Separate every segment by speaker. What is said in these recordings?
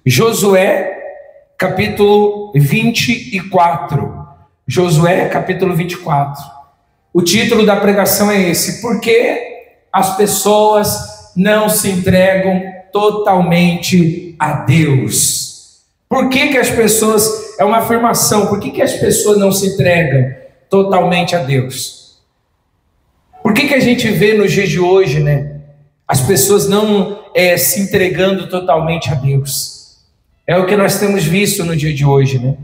Speaker 1: Josué, capítulo 24. Josué, capítulo 24. O título da pregação é esse: por que as pessoas não se entregam totalmente a Deus? Por que as pessoas, é uma afirmação, por que as pessoas não se entregam totalmente a Deus? Por que a gente vê nos dias de hoje, as pessoas não se entregando totalmente a Deus? É o que nós temos visto no dia de hoje,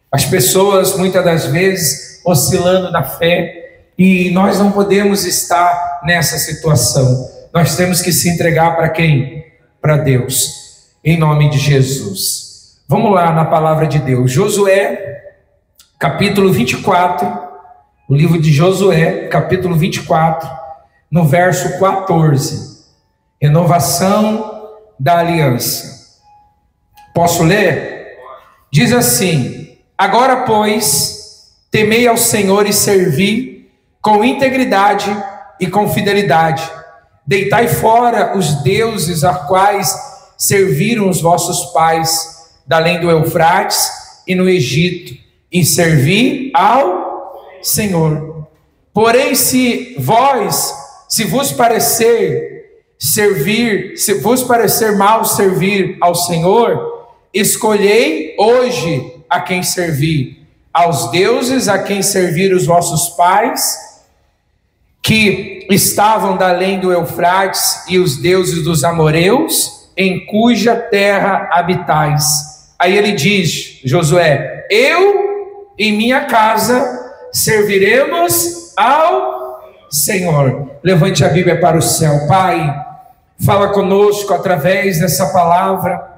Speaker 1: As pessoas, muitas das vezes, oscilando na fé, e nós não podemos estar nessa situação. Nós temos que se entregar para quem? Para Deus, em nome de Jesus. Vamos lá na palavra de Deus. Josué, capítulo 24, o livro de Josué, capítulo 24, no verso 14. Renovação da aliança. Posso ler? Diz assim: agora, pois, temei ao Senhor e servi com integridade e com fidelidade. Deitai fora os deuses a quais serviram os vossos pais, da além do Eufrates e no Egito, e servi ao Senhor. Porém, se vos parecer mal servir ao Senhor, escolhei hoje a quem servir: aos deuses a quem serviram os vossos pais, que estavam da além do Eufrates, e os deuses dos amoreus, em cuja terra habitais. Aí ele diz, Josué: eu e minha casa serviremos ao Senhor. Levante a Bíblia para o céu. Pai, fala conosco através dessa palavra,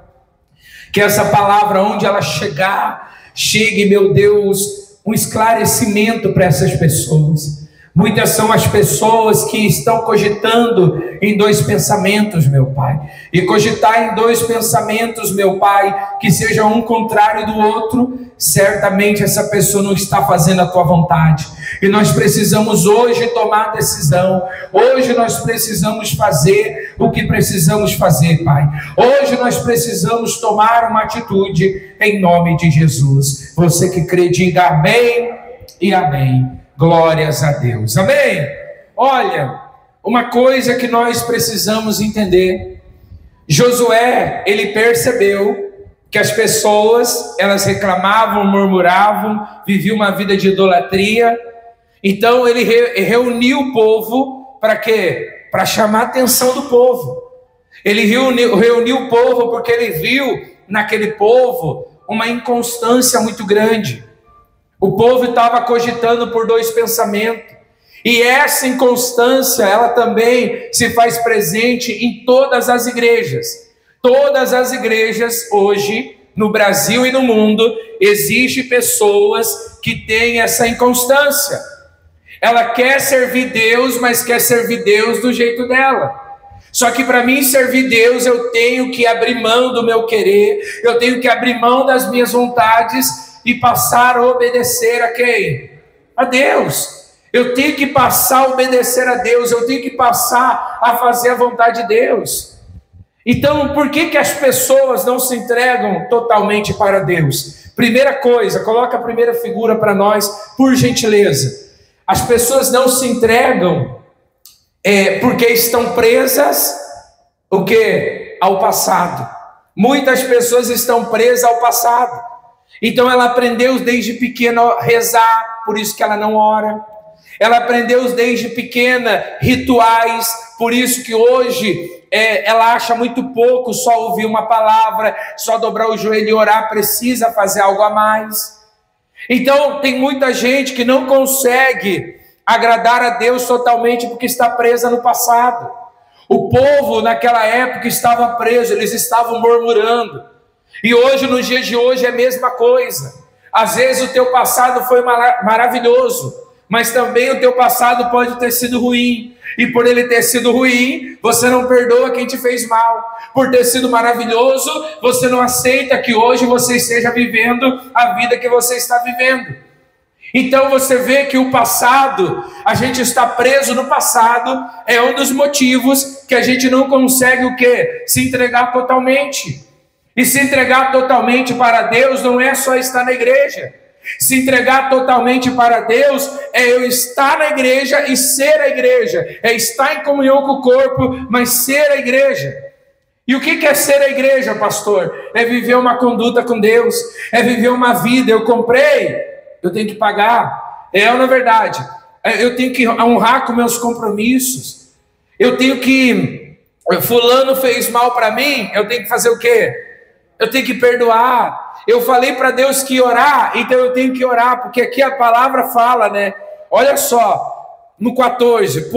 Speaker 1: que essa palavra, onde ela chegue, meu Deus, um esclarecimento para essas pessoas. Muitas são as pessoas que estão cogitando em dois pensamentos, meu Pai. E cogitar em dois pensamentos, meu Pai, que seja um contrário do outro, certamente essa pessoa não está fazendo a tua vontade. E nós precisamos hoje tomar decisão. Hoje nós precisamos fazer o que precisamos fazer, Pai. Hoje nós precisamos tomar uma atitude em nome de Jesus. Você que crê, diga amém e amém. Glórias a Deus, amém? Olha, uma coisa que nós precisamos entender: Josué, ele percebeu que as pessoas, elas reclamavam, murmuravam, viviam uma vida de idolatria. Então ele reuniu o povo para quê? Para chamar a atenção do povo. Ele reuniu o povo porque ele viu naquele povo uma inconstância muito grande. O povo estava cogitando por dois pensamentos, e essa inconstância, ela também se faz presente em todas as igrejas. Todas as igrejas hoje, no Brasil e no mundo, existem pessoas que têm essa inconstância. Ela quer servir Deus, mas quer servir Deus do jeito dela. Só que para mim servir Deus, eu tenho que abrir mão do meu querer, eu tenho que abrir mão das minhas vontades e passar a obedecer a quem? A Deus. Eu tenho que passar a obedecer a Deus, eu tenho que passar a fazer a vontade de Deus. Então, por que as pessoas não se entregam totalmente para Deus? Primeira coisa, coloca a primeira figura para nós, por gentileza. As pessoas não se entregam porque estão presas o quê? Ao passado. Muitas pessoas estão presas ao passado. Então ela aprendeu desde pequena a rezar, por isso que ela não ora. Ela aprendeu desde pequena rituais, por isso que hoje ela acha muito pouco só ouvir uma palavra, só dobrar o joelho e orar, precisa fazer algo a mais. Então tem muita gente que não consegue agradar a Deus totalmente porque está presa no passado. O povo naquela época estava preso, eles estavam murmurando. E hoje, nos dias de hoje, é a mesma coisa. Às vezes o teu passado foi maravilhoso, mas também o teu passado pode ter sido ruim. E por ele ter sido ruim, você não perdoa quem te fez mal. Por ter sido maravilhoso, você não aceita que hoje você esteja vivendo a vida que você está vivendo. Então você vê que o passado, a gente está preso no passado, é um dos motivos que a gente não consegue o quê? Se entregar totalmente. E se entregar totalmente para Deus não é só estar na igreja. Se entregar totalmente para Deus é eu estar na igreja e ser a igreja. É estar em comunhão com o corpo, mas ser a igreja. E o que é ser a igreja, pastor? É viver uma conduta com Deus. É viver uma vida. Eu comprei, eu tenho que pagar. Na verdade, eu tenho que honrar com meus compromissos. Eu tenho que... Fulano fez mal para mim, eu tenho que fazer o quê? Eu tenho que perdoar. Eu falei para Deus que orar, então eu tenho que orar, porque aqui a palavra fala, né? Olha só, no 14,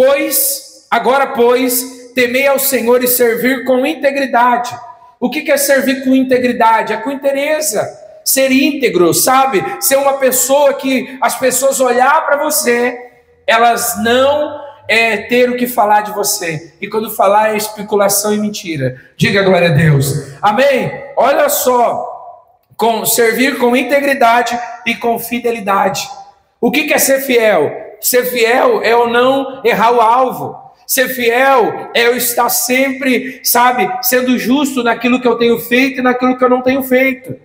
Speaker 1: agora pois, temei ao Senhor e servir com integridade. O que é servir com integridade? É com inteireza, ser íntegro, sabe? Ser uma pessoa que as pessoas olhar para você, elas não ter o que falar de você. E quando falar é especulação e mentira. Diga glória a Deus. Amém? Olha só. Servir com integridade e com fidelidade. O que é ser fiel? Ser fiel é eu não errar o alvo. Ser fiel é eu estar sempre, sabe, sendo justo naquilo que eu tenho feito e naquilo que eu não tenho feito.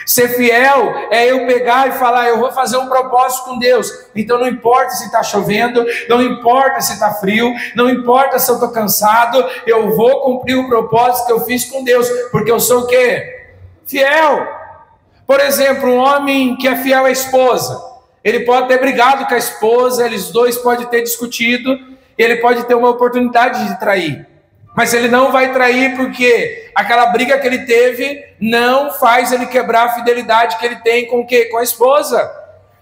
Speaker 1: Ser fiel é eu pegar e falar, eu vou fazer um propósito com Deus. Então não importa se está chovendo, não importa se está frio, não importa se eu estou cansado, eu vou cumprir o propósito que eu fiz com Deus, porque eu sou o quê? Fiel. Por exemplo, um homem que é fiel à esposa, ele pode ter brigado com a esposa, eles dois podem ter discutido, ele pode ter uma oportunidade de trair. Mas ele não vai trair porque aquela briga que ele teve não faz ele quebrar a fidelidade que ele tem com o quê? Com a esposa.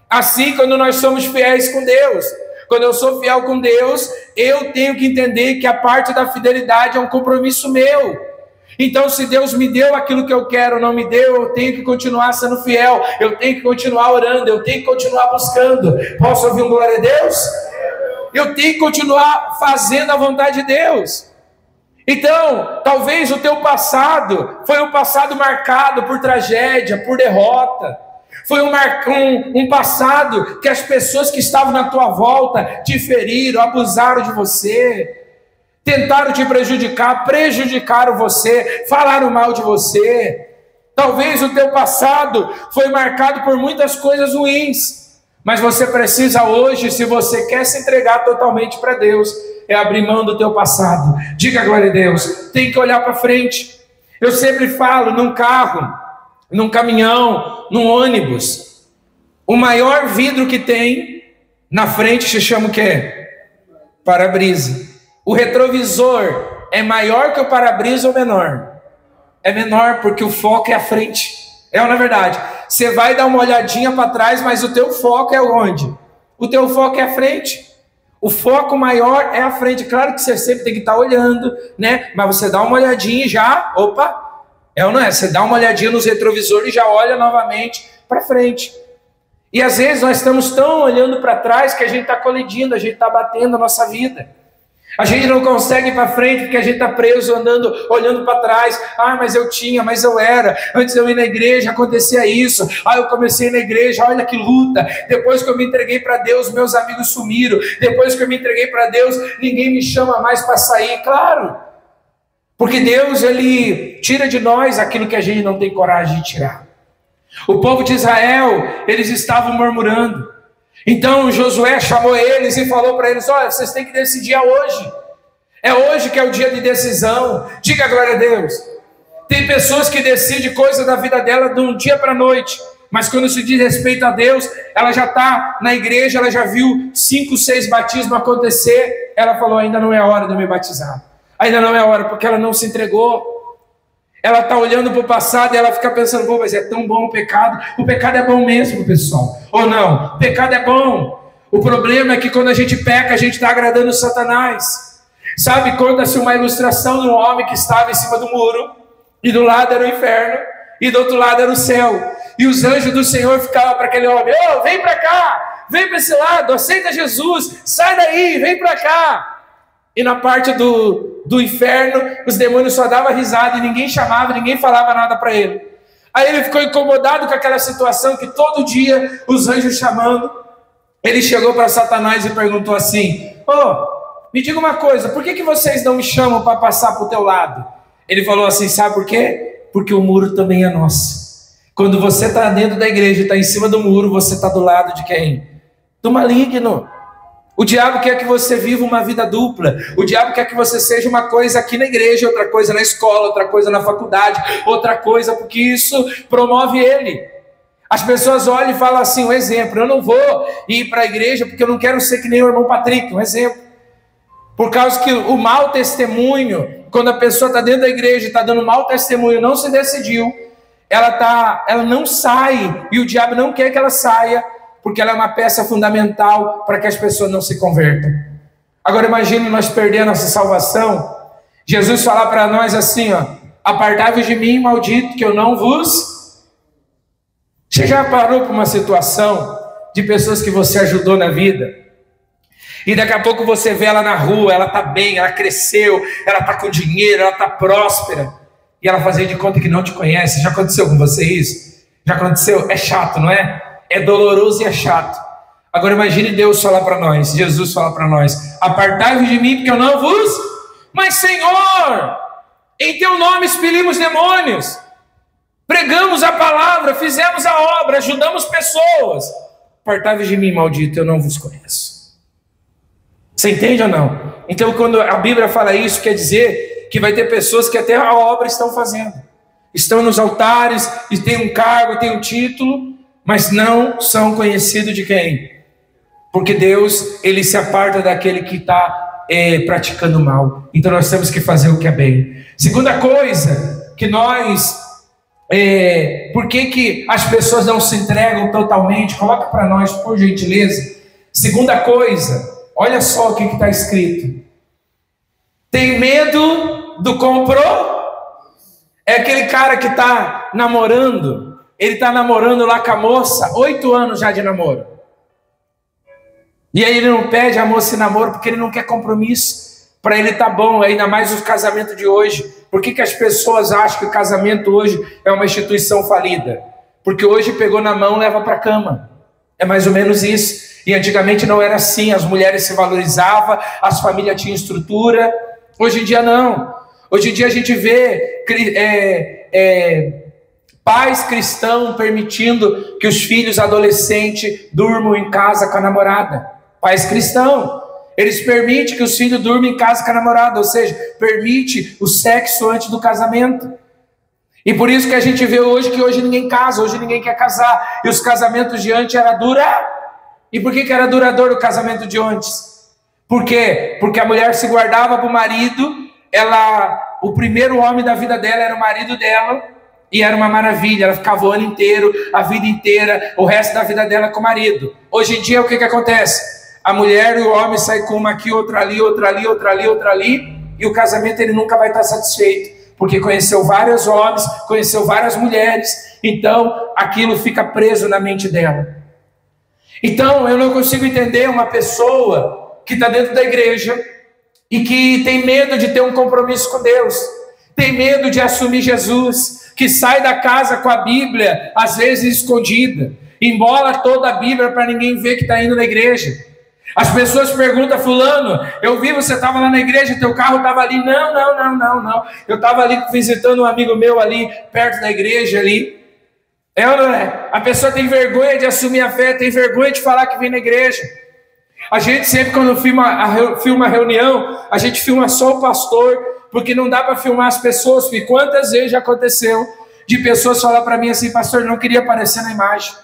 Speaker 1: Assim, quando nós somos fiéis com Deus, quando eu sou fiel com Deus, eu tenho que entender que a parte da fidelidade é um compromisso meu. Então, se Deus me deu aquilo que eu quero, não me deu, eu tenho que continuar sendo fiel, eu tenho que continuar orando, eu tenho que continuar buscando. Posso ouvir um glória a Deus? Eu tenho que continuar fazendo a vontade de Deus. Então, talvez o teu passado foi um passado marcado por tragédia, por derrota. Foi um passado que as pessoas que estavam na tua volta te feriram, abusaram de você. Tentaram te prejudicar, prejudicaram você, falaram mal de você. Talvez o teu passado foi marcado por muitas coisas ruins, mas você precisa hoje, se você quer se entregar totalmente para Deus, é abrir mão do teu passado. Diga glória a Deus, tem que olhar para frente. Eu sempre falo, num carro, num caminhão, num ônibus, o maior vidro que tem na frente se chama o quê? Para-brisa. O retrovisor é maior que o para-brisa ou menor? É menor, porque o foco é a frente. É ou não é verdade? Você vai dar uma olhadinha para trás, mas o teu foco é onde? O teu foco é a frente. O foco maior é a frente. Claro que você sempre tem que estar olhando, né? Mas você dá uma olhadinha e já, opa, é ou não é? Você dá uma olhadinha nos retrovisores e já olha novamente para frente. E às vezes nós estamos tão olhando para trás que a gente está colidindo, a gente está batendo a nossa vida. A gente não consegue ir para frente porque a gente está preso andando, olhando para trás. Mas eu tinha, mas eu era. Antes de eu ir na igreja acontecia isso. Eu comecei na igreja, olha que luta. Depois que eu me entreguei para Deus, meus amigos sumiram. Depois que eu me entreguei para Deus, ninguém me chama mais para sair. Claro, porque Deus, Ele tira de nós aquilo que a gente não tem coragem de tirar. O povo de Israel, eles estavam murmurando. Então Josué chamou eles e falou para eles, olha, vocês têm que decidir hoje. É hoje que é o dia de decisão. Diga glória a Deus. Tem pessoas que decidem coisa da vida dela de um dia para a noite. Mas quando se diz respeito a Deus, ela já está na igreja, ela já viu 5, 6 batismos acontecer. Ela falou, ainda não é hora de eu me batizar. Ainda não é hora, porque ela não se entregou. Ela está olhando para o passado e ela fica pensando, pô, mas é tão bom o pecado. O pecado é bom mesmo, pessoal. Ou não? O pecado é bom. O problema é que quando a gente peca, a gente está agradando Satanás. Sabe, conta-se uma ilustração de um homem que estava em cima do muro, e do lado era o inferno, e do outro lado era o céu. E os anjos do Senhor ficavam para aquele homem, vem para cá, vem para esse lado, aceita Jesus, sai daí, vem para cá. E na parte do inferno, os demônios só davam risada e ninguém chamava, ninguém falava nada para ele. Aí ele ficou incomodado com aquela situação que todo dia os anjos chamando. Ele chegou para Satanás e perguntou assim, me diga uma coisa, por que vocês não me chamam para passar para o teu lado? Ele falou assim, sabe por quê? Porque o muro também é nosso. Quando você está dentro da igreja e está em cima do muro, você está do lado de quem? Do maligno. O diabo quer que você viva uma vida dupla. O diabo quer que você seja uma coisa aqui na igreja, outra coisa na escola, outra coisa na faculdade, outra coisa, porque isso promove ele. As pessoas olham e falam assim, um exemplo, eu não vou ir para a igreja porque eu não quero ser que nem o irmão Patrick, um exemplo. Por causa que o mau testemunho, quando a pessoa está dentro da igreja e está dando mau testemunho, não se decidiu, ela não sai, e o diabo não quer que ela saia, porque ela é uma peça fundamental para que as pessoas não se convertam. Agora imagine nós perder a nossa salvação, Jesus falar para nós assim, ó, apartai-vos de mim, maldito, que eu não vos... Você já parou por uma situação de pessoas que você ajudou na vida? E daqui a pouco você vê ela na rua, ela está bem, ela cresceu, ela está com dinheiro, ela está próspera, e ela fazia de conta que não te conhece. Já aconteceu com você isso? Já aconteceu? É chato, não é? É doloroso e é chato. Agora imagine Deus falar para nós, Jesus falar para nós, apartai-vos de mim, porque eu não vos... Mas Senhor, em teu nome expelimos demônios, pregamos a palavra, fizemos a obra, ajudamos pessoas. Apartai-vos de mim, maldito, eu não vos conheço. Você entende ou não? Então quando a Bíblia fala isso, quer dizer que vai ter pessoas que até a obra estão fazendo. Estão nos altares, e tem um cargo, tem um título, mas não são conhecidos de quem? Porque Deus, ele se aparta daquele que está praticando mal. Então nós temos que fazer o que é bem. Segunda coisa, que nós... por que as pessoas não se entregam totalmente? Coloca para nós, por gentileza. Segunda coisa, olha só o que está escrito. Tem medo do comprou? É aquele cara que está namorando. Ele está namorando lá com a moça, 8 anos já de namoro. E aí ele não pede a moça em namoro porque ele não quer compromisso. Para ele tá bom, ainda mais o casamento de hoje. Por que as pessoas acham que o casamento hoje é uma instituição falida? Porque hoje pegou na mão, leva para a cama. É mais ou menos isso. E antigamente não era assim, as mulheres se valorizavam, as famílias tinham estrutura. Hoje em dia não. Hoje em dia a gente vê pais cristãos permitindo que os filhos adolescentes durmam em casa com a namorada. Pais cristãos, eles permitem que os filhos durmam em casa com a namorada, ou seja, permite o sexo antes do casamento. E por isso que a gente vê hoje que hoje ninguém casa, hoje ninguém quer casar. E os casamentos de antes era E por que era duradouro o casamento de antes? Por quê? Porque a mulher se guardava para o marido, o primeiro homem da vida dela era o marido dela, e era uma maravilha, ela ficava o ano inteiro, a vida inteira, o resto da vida dela com o marido. Hoje em dia o que acontece? A mulher e o homem saem com uma aqui, outra ali, outra ali, outra ali, outra ali, e o casamento ele nunca vai estar satisfeito, porque conheceu vários homens, conheceu várias mulheres, então aquilo fica preso na mente dela. Então eu não consigo entender uma pessoa que está dentro da igreja e que tem medo de ter um compromisso com Deus, tem medo de assumir Jesus, que sai da casa com a Bíblia, às vezes escondida, embola toda a Bíblia para ninguém ver que está indo na igreja. As pessoas perguntam, fulano, eu vi você estava lá na igreja, teu carro estava ali. Não. Eu estava ali visitando um amigo meu ali, perto da igreja ali. É ou não é? A pessoa tem vergonha de assumir a fé, tem vergonha de falar que vem na igreja. A gente sempre, quando filma a reunião, a gente filma só o pastor, porque não dá para filmar as pessoas. Porque quantas vezes já aconteceu de pessoas falar para mim assim, pastor, não queria aparecer na imagem,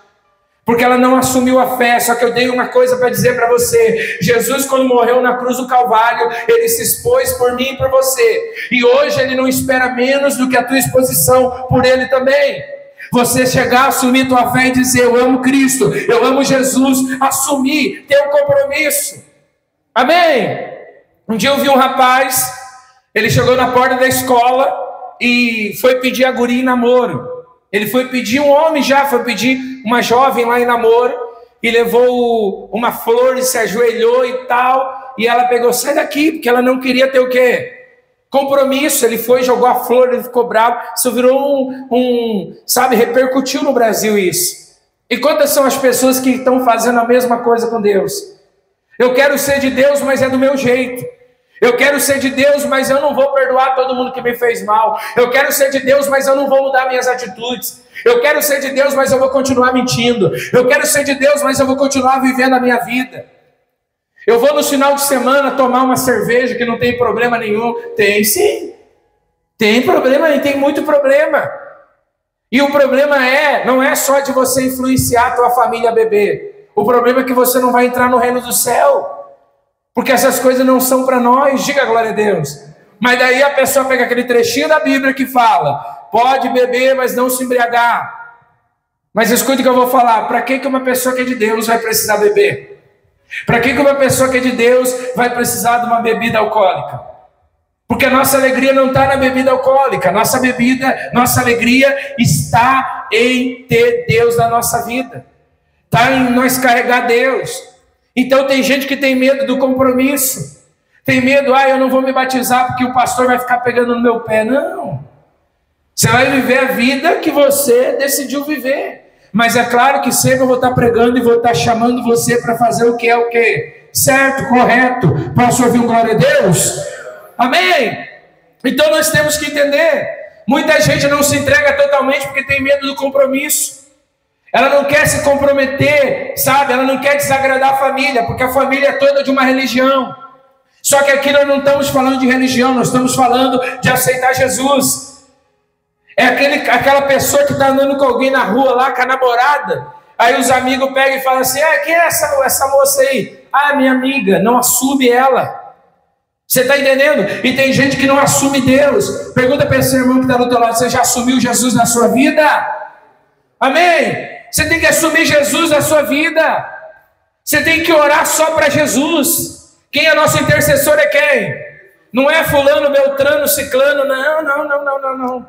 Speaker 1: porque ela não assumiu a fé. Só que eu dei uma coisa para dizer para você. Jesus, quando morreu na cruz do Calvário, ele se expôs por mim e por você. E hoje ele não espera menos do que a tua exposição por ele também. Você chegar, assumir tua fé e dizer, eu amo Cristo, eu amo Jesus, assumir, ter um compromisso. Amém? Um dia eu vi um rapaz, ele chegou na porta da escola e foi pedir a guria em namoro. Ele foi pedir um homem já, foi pedir uma jovem lá em namoro, e levou uma flor e se ajoelhou e tal, e ela pegou, sai daqui, porque ela não queria ter o quê? Compromisso. Ele foi, jogou a flor, ele ficou bravo, isso virou sabe, repercutiu no Brasil isso. E quantas são as pessoas que estão fazendo a mesma coisa com Deus? Eu quero ser de Deus, mas é do meu jeito. Eu quero ser de Deus, mas eu não vou perdoar todo mundo que me fez mal. Eu quero ser de Deus, mas eu não vou mudar minhas atitudes. Eu quero ser de Deus, mas eu vou continuar mentindo. Eu quero ser de Deus, mas eu vou continuar vivendo a minha vida. Eu vou no final de semana tomar uma cerveja que não tem problema nenhum. Tem sim. Tem problema e tem muito problema. E o problema não é só de você influenciar a tua família a beber. O problema é que você não vai entrar no reino do céu. Porque essas coisas não são para nós, diga glória a Deus. Mas daí a pessoa pega aquele trechinho da Bíblia que fala, pode beber, mas não se embriagar. Mas escute o que eu vou falar, para que uma pessoa que é de Deus vai precisar beber? Para que uma pessoa que é de Deus vai precisar de uma bebida alcoólica? Porque a nossa alegria não está na bebida alcoólica, nossa alegria está em ter Deus na nossa vida, está em nós carregar Deus. Então tem gente que tem medo do compromisso, tem medo, eu não vou me batizar porque o pastor vai ficar pegando no meu pé. Não, você vai viver a vida que você decidiu viver, mas é claro que sempre eu vou estar pregando e vou estar chamando você para fazer o que? Certo, correto. Posso ouvir um glória a Deus? Amém? Então nós temos que entender, muita gente não se entrega totalmente porque tem medo do compromisso. Ela não quer se comprometer, sabe? Ela não quer desagradar a família, porque a família é toda de uma religião. Só que aqui nós não estamos falando de religião, nós estamos falando de aceitar Jesus. É aquela pessoa que está andando com alguém na rua lá, com a namorada, aí os amigos pegam e falam assim, quem é essa moça aí? Minha amiga, não assume ela. Você está entendendo? E tem gente que não assume Deus. Pergunta para esse irmão que está do teu lado, você já assumiu Jesus na sua vida? Amém? Você tem que assumir Jesus na sua vida. Você tem que orar só para Jesus. Quem é nosso intercessor é quem? Não é fulano, beltrano, ciclano. Não.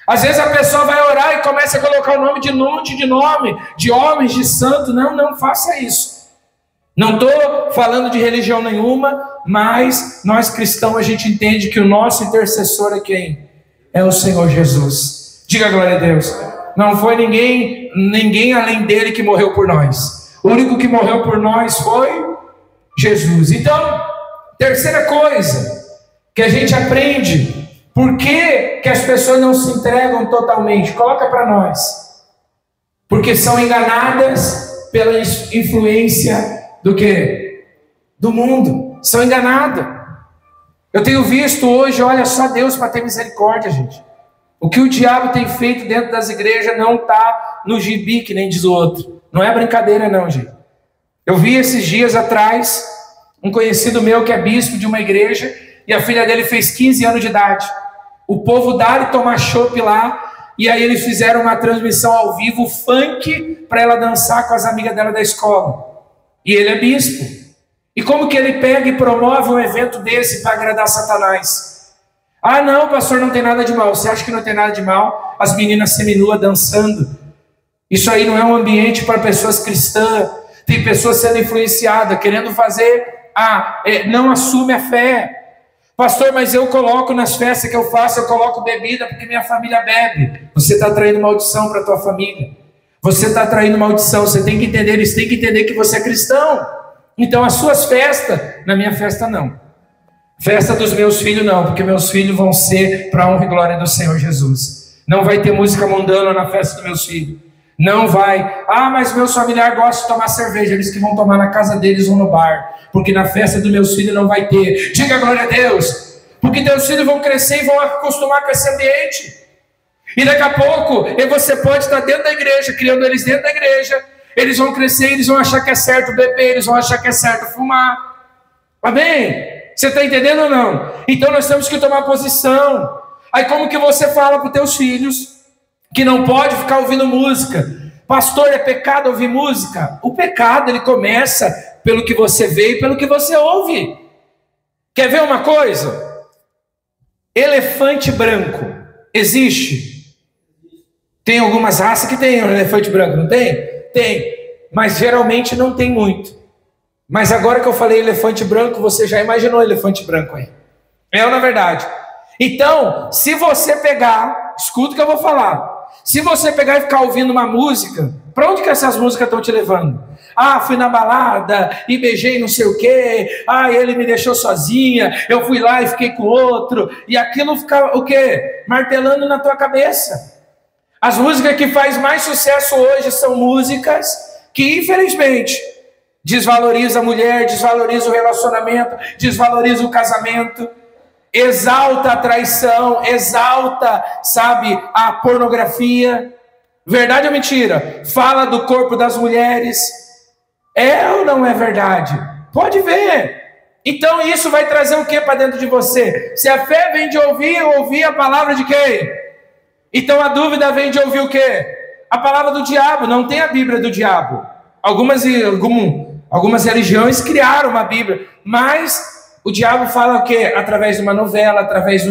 Speaker 1: Às vezes a pessoa vai orar e começa a colocar o nome de monte de nome, de homens, de santo. Não faça isso. Não estou falando de religião nenhuma, mas nós cristãos a gente entende que o nosso intercessor é quem? É o Senhor Jesus. Diga glória a Deus. Não foi ninguém além dele que morreu por nós. O único que morreu por nós foi Jesus. Então, terceira coisa que a gente aprende, por que as pessoas não se entregam totalmente? Coloca para nós. Porque são enganadas pela influência do quê? Do mundo. São enganadas. Eu tenho visto hoje, olha só Deus para ter misericórdia, gente. O que o diabo tem feito dentro das igrejas não está no gibi, que nem diz o outro. Não é brincadeira não, gente. Eu vi esses dias atrás um conhecido meu que é bispo de uma igreja e a filha dele fez 15 anos de idade. O povo dá e tomar chopp lá e aí eles fizeram uma transmissão ao vivo funk para ela dançar com as amigas dela da escola. E ele é bispo. E como que ele pega e promove um evento desse para agradar Satanás? Não, pastor, não tem nada de mal. Você acha que não tem nada de mal? As meninas seminuas dançando. Isso aí não é um ambiente para pessoas cristãs. Tem pessoas sendo influenciadas, querendo fazer, não assume a fé. Pastor, mas eu coloco nas festas que eu faço, eu coloco bebida porque minha família bebe. Você está traindo maldição para a tua família. Você está traindo maldição. Você tem que entender, eles têm que entender que você é cristão. Então as suas festas, na minha festa não. Festa dos meus filhos não, porque meus filhos vão ser para a honra e glória do Senhor Jesus. Não vai ter música mundana na festa dos meus filhos. Não vai. Mas meus familiares gostam de tomar cerveja. Eles que vão tomar na casa deles ou no bar. Porque na festa dos meus filhos não vai ter. Diga glória a Deus. Porque teus filhos vão crescer e vão acostumar com esse ambiente. E daqui a pouco você pode estar dentro da igreja, criando eles dentro da igreja. Eles vão crescer e eles vão achar que é certo beber. Eles vão achar que é certo fumar. Amém? Você está entendendo ou não? Então nós temos que tomar posição. Aí como que você fala para os teus filhos que não pode ficar ouvindo música? Pastor, é pecado ouvir música? O pecado ele começa pelo que você vê e pelo que você ouve. Quer ver uma coisa? Elefante branco existe? Tem algumas raças que tem elefante branco, não tem? Tem, mas geralmente não tem muito. Mas agora que eu falei elefante branco, você já imaginou elefante branco aí? É ou não é verdade? Então, se você pegar, escuta o que eu vou falar. Se você pegar e ficar ouvindo uma música, para onde que essas músicas estão te levando? Ah, fui na balada e beijei não sei o quê. Ah, ele me deixou sozinha. Eu fui lá e fiquei com outro. E aquilo fica o quê? Martelando na tua cabeça. As músicas que faz mais sucesso hoje são músicas que, infelizmente, desvaloriza a mulher, desvaloriza o relacionamento, desvaloriza o casamento, exalta a traição, exalta, sabe, a pornografia. Verdade ou mentira? Fala do corpo das mulheres. É ou não é verdade? Pode ver. Então isso vai trazer o que para dentro de você? Se a fé vem de ouvir a palavra de quem? Então a dúvida vem de ouvir o quê? A palavra do diabo. Não tem a Bíblia do diabo. Algumas religiões criaram uma Bíblia, mas o diabo fala o quê? Através de uma novela, através de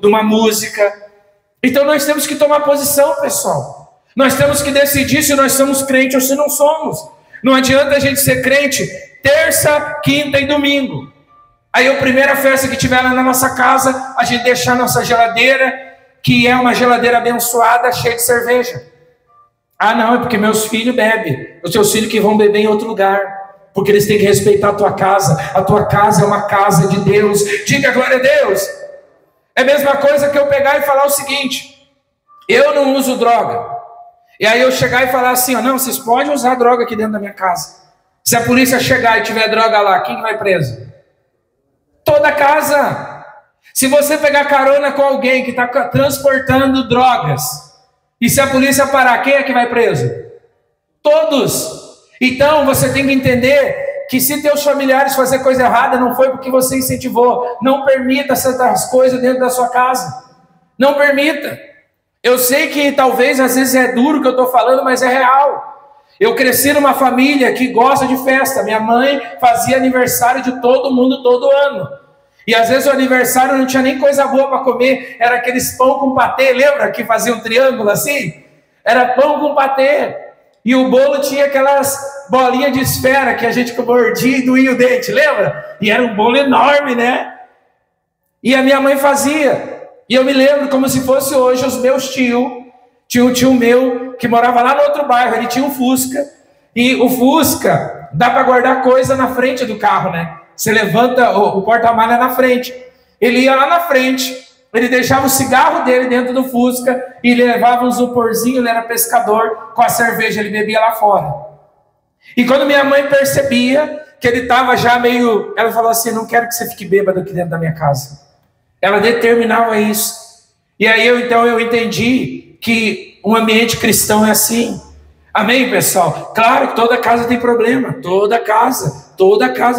Speaker 1: uma música. Então nós temos que tomar posição, pessoal. Nós temos que decidir se nós somos crentes ou se não somos. Não adianta a gente ser crente terça, quinta e domingo. Aí a primeira festa que tiver lá na nossa casa, a gente deixar a nossa geladeira, que é uma geladeira abençoada, cheia de cerveja. Ah, não, é porque meus filhos bebem. Os teus filhos que vão beber em outro lugar. Porque eles têm que respeitar a tua casa. A tua casa é uma casa de Deus. Diga glória a Deus. É a mesma coisa que eu pegar e falar o seguinte: eu não uso droga. E aí eu chegar e falar assim, ó, não, vocês podem usar droga aqui dentro da minha casa. Se a polícia chegar e tiver droga lá, quem vai preso? Toda a casa. Se você pegar carona com alguém que está transportando drogas, e se a polícia parar, quem é que vai preso? Todos. Então você tem que entender que se teus familiares fazer coisa errada, não foi porque você incentivou. Não permita certas coisas dentro da sua casa. Não permita. Eu sei que talvez às vezes é duro o que eu estou falando, mas é real. Eu cresci numa família que gosta de festa. Minha mãe fazia aniversário de todo mundo todo ano. E às vezes o aniversário não tinha nem coisa boa para comer. Era aqueles pão com patê, lembra que fazia um triângulo assim? Era pão com patê. E o bolo tinha aquelas bolinhas de esfera que a gente mordia e doía o dente, lembra? E era um bolo enorme, né? E a minha mãe fazia. E eu me lembro como se fosse hoje os meus tios. Tinha um tio meu que morava lá no outro bairro, ele tinha um Fusca. E o Fusca dá para guardar coisa na frente do carro, né? Você levanta o porta-malha na frente. Ele ia lá na frente, ele deixava o cigarro dele dentro do Fusca e ele levava um isoporzinho, ele era pescador, com a cerveja ele bebia lá fora. E quando minha mãe percebia que ele estava já meio... Ela falou assim, não quero que você fique bêbado aqui dentro da minha casa. Ela determinava isso. E aí eu entendi que um ambiente cristão é assim. Amém, pessoal? Claro que toda casa tem problema. Toda casa.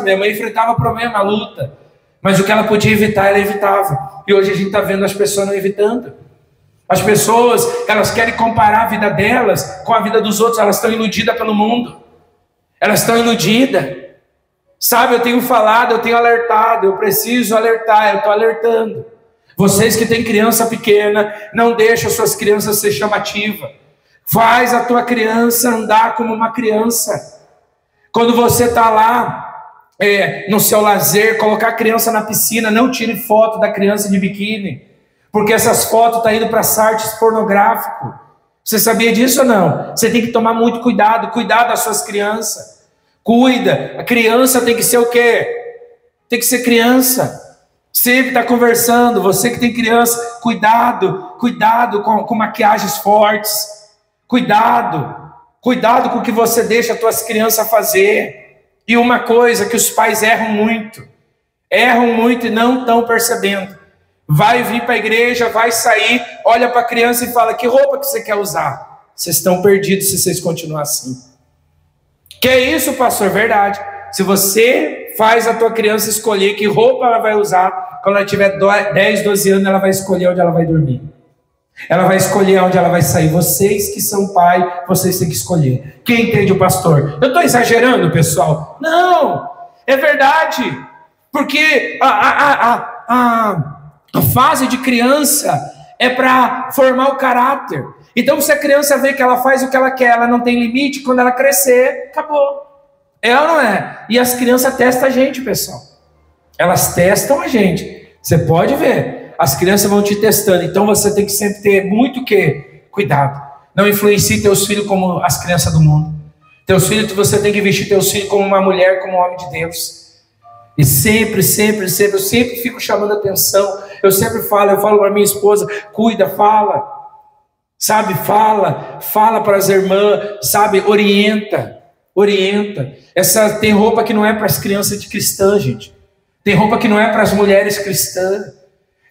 Speaker 1: Minha mãe enfrentava problema, luta. Mas o que ela podia evitar, ela evitava. E hoje a gente está vendo as pessoas não evitando. As pessoas, elas querem comparar a vida delas com a vida dos outros. Elas estão iludidas pelo mundo. Elas estão iludidas. Sabe, eu tenho falado, eu tenho alertado, eu preciso alertar, eu estou alertando. Vocês que têm criança pequena, não deixem as suas crianças ser chamativas. Faz a tua criança andar como uma criança. Quando você está lá, no seu lazer, colocar a criança na piscina, não tire foto da criança de biquíni, porque essas fotos estão indo para sites pornográficos. Você sabia disso ou não? Você tem que tomar muito cuidado das suas crianças. Cuida, a criança tem que ser o quê? Tem que ser criança. Sempre está conversando, você que tem criança, cuidado com maquiagens fortes. Cuidado com o que você deixa as tuas crianças fazer. E uma coisa que os pais erram muito e não estão percebendo. Vai vir para a igreja, vai sair, olha para a criança e fala, que roupa que você quer usar? Vocês estão perdidos se vocês continuarem assim. Que é isso, pastor? Verdade. Se você faz a tua criança escolher que roupa ela vai usar, quando ela tiver 10, 12 anos, ela vai escolher onde ela vai dormir. Ela vai escolher onde ela vai sair. Vocês que são pai, vocês têm que escolher. Quem entende o pastor? Eu estou exagerando, pessoal? Não, é verdade. Porque a fase de criança é para formar o caráter. Então, se a criança vê que ela faz o que ela quer, ela não tem limite, quando ela crescer, acabou. É ou não é? E as crianças testam a gente, pessoal. Elas testam a gente. Você pode ver. As crianças vão te testando. Então, você tem que sempre ter muito o quê? Cuidado. Não influencie teus filhos como as crianças do mundo. Teus filhos, você tem que vestir teus filhos como uma mulher, como um homem de Deus. E sempre, eu sempre fico chamando atenção. Eu falo para minha esposa, cuida, fala. Sabe, fala para as irmãs, sabe, orienta. Tem roupa que não é para as crianças de cristã, gente. Tem roupa que não é para as mulheres cristãs.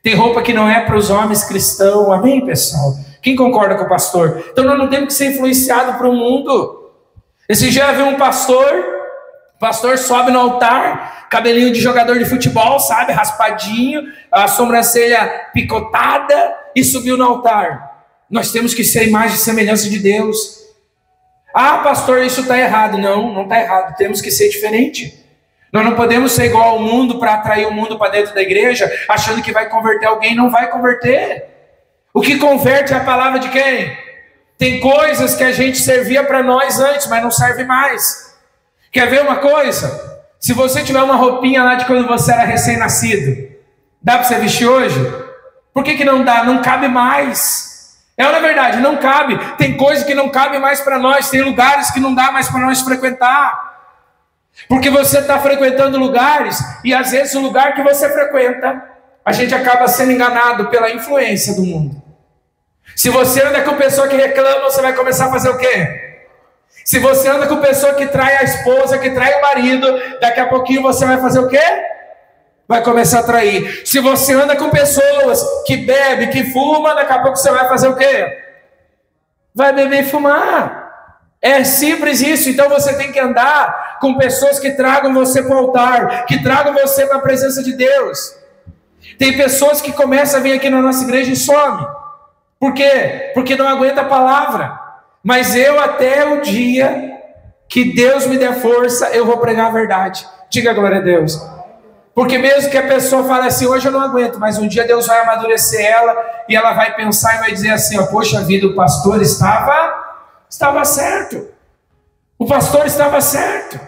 Speaker 1: Tem roupa que não é para os homens cristãos. Amém, pessoal? Quem concorda com o pastor? Então nós não temos que ser influenciados para o mundo. Esse dia eu vi um pastor, o pastor sobe no altar, cabelinho de jogador de futebol, sabe, raspadinho, a sobrancelha picotada, e subiu no altar. Nós temos que ser imagem e semelhança de Deus. Ah, pastor, isso está errado. Não está errado, temos que ser diferente. Nós não podemos ser igual ao mundo para atrair o mundo para dentro da igreja, achando que vai converter alguém. Não vai converter. O que converte é a palavra de quem? Tem coisas que a gente servia para nós antes, mas não serve mais. Quer ver uma coisa? Se você tiver uma roupinha lá de quando você era recém-nascido, dá para você vestir hoje? Por que não dá? Não cabe mais. Na verdade, não cabe. Tem coisas que não cabem mais para nós. Tem lugares que não dá mais para nós frequentar. Porque você está frequentando lugares, e às vezes o lugar que você frequenta, a gente acaba sendo enganado pela influência do mundo. Se você anda com pessoa que reclama, você vai começar a fazer o quê? Se você anda com pessoa que trai a esposa, que trai o marido, daqui a pouquinho você vai fazer o quê? Vai começar a trair. Se você anda com pessoas que bebe, que fuma, daqui a pouco você vai fazer o quê? Vai beber e fumar. É simples isso. Então você tem que andar com pessoas que tragam você para o altar, que tragam você para a presença de Deus. Tem pessoas que começam a vir aqui na nossa igreja e somem. Por quê? Porque não aguenta a palavra. Mas eu, até o dia que Deus me der força, eu vou pregar a verdade. Diga glória a Deus. Porque mesmo que a pessoa fale assim, hoje eu não aguento, mas um dia Deus vai amadurecer ela, e ela vai pensar e vai dizer assim, ó, poxa vida, o pastor estava certo. O pastor estava certo.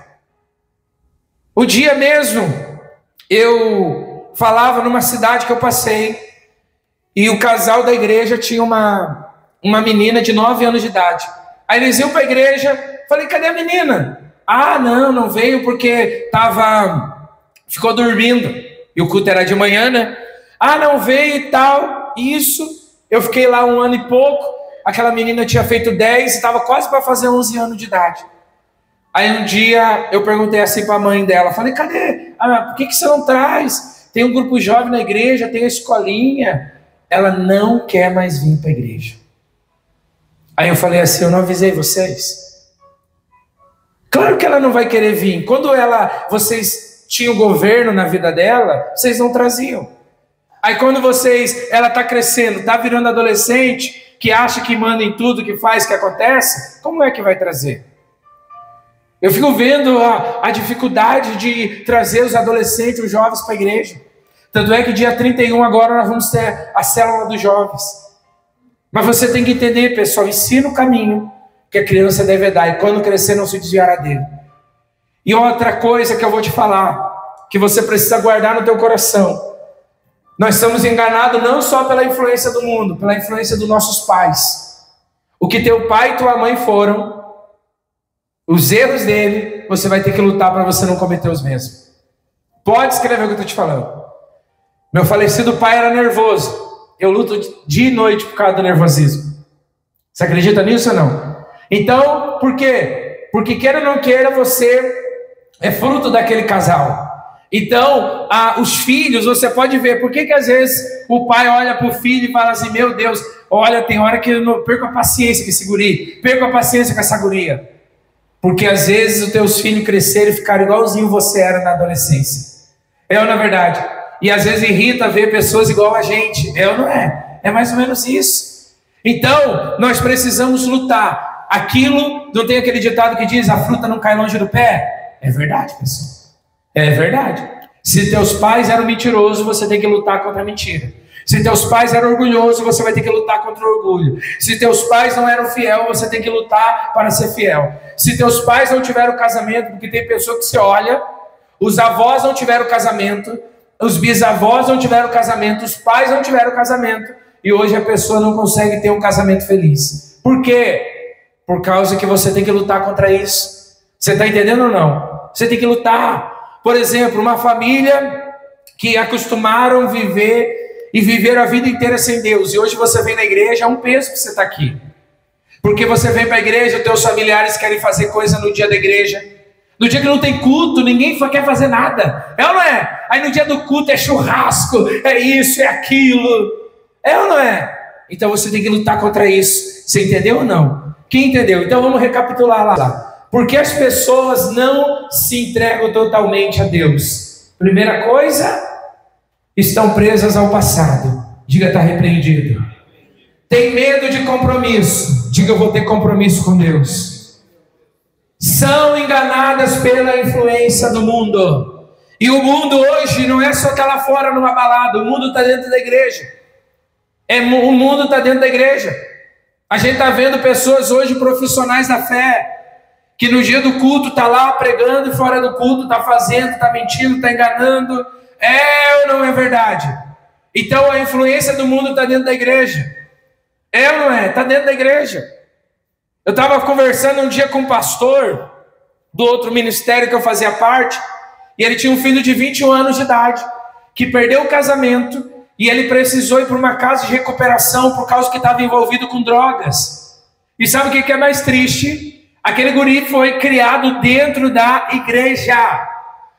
Speaker 1: O dia mesmo, eu falava numa cidade que eu passei, e o casal da igreja tinha uma menina de 9 anos de idade. Aí eles iam para a igreja, falei, cadê a menina? Ah, não veio porque ficou dormindo. E o culto era de manhã, né? Ah, não veio e tal. Isso, eu fiquei lá 1 ano e pouco. Aquela menina tinha feito 10 e estava quase para fazer 11 anos de idade. Aí um dia eu perguntei assim para a mãe dela, falei, cadê? Ah, por que você não traz? Tem um grupo jovem na igreja, tem a escolinha. Ela não quer mais vir para a igreja. Aí eu falei assim, eu não avisei vocês? Claro que ela não vai querer vir. Quando vocês tinham governo na vida dela, vocês não traziam. Aí quando ela está crescendo, está virando adolescente, que acha que manda em tudo, que faz, que acontece, como é que vai trazer? Eu fico vendo a dificuldade de trazer os adolescentes, os jovens para a igreja. Tanto é que dia 31 agora nós vamos ter a célula dos jovens. Mas você tem que entender, pessoal, ensina o caminho que a criança deve dar, e quando crescer não se desviará dele. E outra coisa que eu vou te falar, que você precisa guardar no teu coração. Nós estamos enganados não só pela influência do mundo, pela influência dos nossos pais. O que teu pai e tua mãe foram, os erros dele, você vai ter que lutar para você não cometer os mesmos. Pode escrever o que eu estou te falando. Meu falecido pai era nervoso. Eu luto dia e noite por causa do nervosismo. Você acredita nisso ou não? Então, por quê? Porque queira ou não queira, você é fruto daquele casal. Então, os filhos, você pode ver, por que às vezes o pai olha para o filho e fala assim, meu Deus, olha, tem hora que eu não perco a paciência com esse guri, perco a paciência com essa guria. Porque às vezes os teus filhos cresceram e ficaram igualzinho você era na adolescência. É ou não é verdade? E às vezes irrita ver pessoas igual a gente. É ou não é? É mais ou menos isso. Então, nós precisamos lutar. Aquilo, não tem aquele ditado que diz, a fruta não cai longe do pé? É verdade, pessoal. É verdade. Se teus pais eram mentirosos, você tem que lutar contra a mentira. Se teus pais eram orgulhosos, você vai ter que lutar contra o orgulho. Se teus pais não eram fiel, você tem que lutar para ser fiel. Se teus pais não tiveram casamento, porque tem pessoa que se olha, os avós não tiveram casamento, os bisavós não tiveram casamento, os pais não tiveram casamento, e hoje a pessoa não consegue ter um casamento feliz. Por quê? Por causa que você tem que lutar contra isso. Você está entendendo ou não? Você tem que lutar. Por exemplo, uma família que acostumaram viver a vida inteira sem Deus, e hoje você vem na igreja, é um peso que você está aqui. Porque você vem para a igreja, os teus familiares querem fazer coisa no dia da igreja. No dia que não tem culto, ninguém quer fazer nada. É ou não é? Aí no dia do culto é churrasco, é isso, é aquilo. É ou não é? Então você tem que lutar contra isso. Você entendeu ou não? Quem entendeu? Então vamos recapitular lá. Por que as pessoas não se entregam totalmente a Deus? Primeira coisa, estão presas ao passado. Diga, está repreendido. Tem medo de compromisso. Diga, eu vou ter compromisso com Deus. São enganadas pela influência do mundo. E o mundo hoje não é só estar lá fora numa balada. O mundo está dentro da igreja. O mundo está dentro da igreja. A gente está vendo pessoas hoje, profissionais da fé, que no dia do culto está lá pregando e fora do culto está fazendo, está mentindo, está enganando. É ou não é verdade? Então a influência do mundo está dentro da igreja. É ou não é? Está dentro da igreja. Eu estava conversando um dia com um pastor do outro ministério que eu fazia parte, e ele tinha um filho de 21 anos de idade, que perdeu o casamento, e ele precisou ir para uma casa de recuperação por causa que estava envolvido com drogas. E sabe o que é mais triste? Aquele guri foi criado dentro da igreja.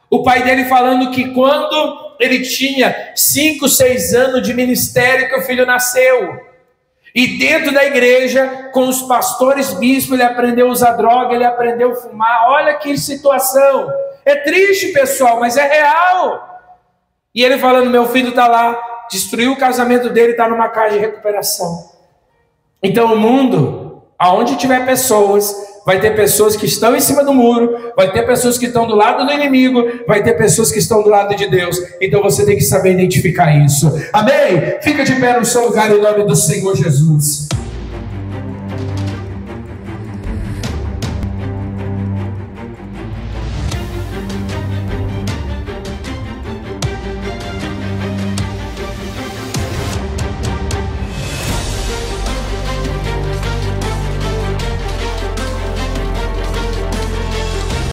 Speaker 1: O pai dele falando que quando ele tinha 5, 6 anos de ministério que o filho nasceu. E dentro da igreja, com os pastores bispos, ele aprendeu a usar droga, ele aprendeu a fumar. Olha que situação. É triste, pessoal, mas é real. E ele falando, meu filho está lá, destruiu o casamento dele, está numa casa de recuperação. Então o mundo, aonde tiver pessoas, vai ter pessoas que estão em cima do muro, vai ter pessoas que estão do lado do inimigo, vai ter pessoas que estão do lado de Deus. Então você tem que saber identificar isso. Amém? Fica de pé no seu lugar em nome do Senhor Jesus.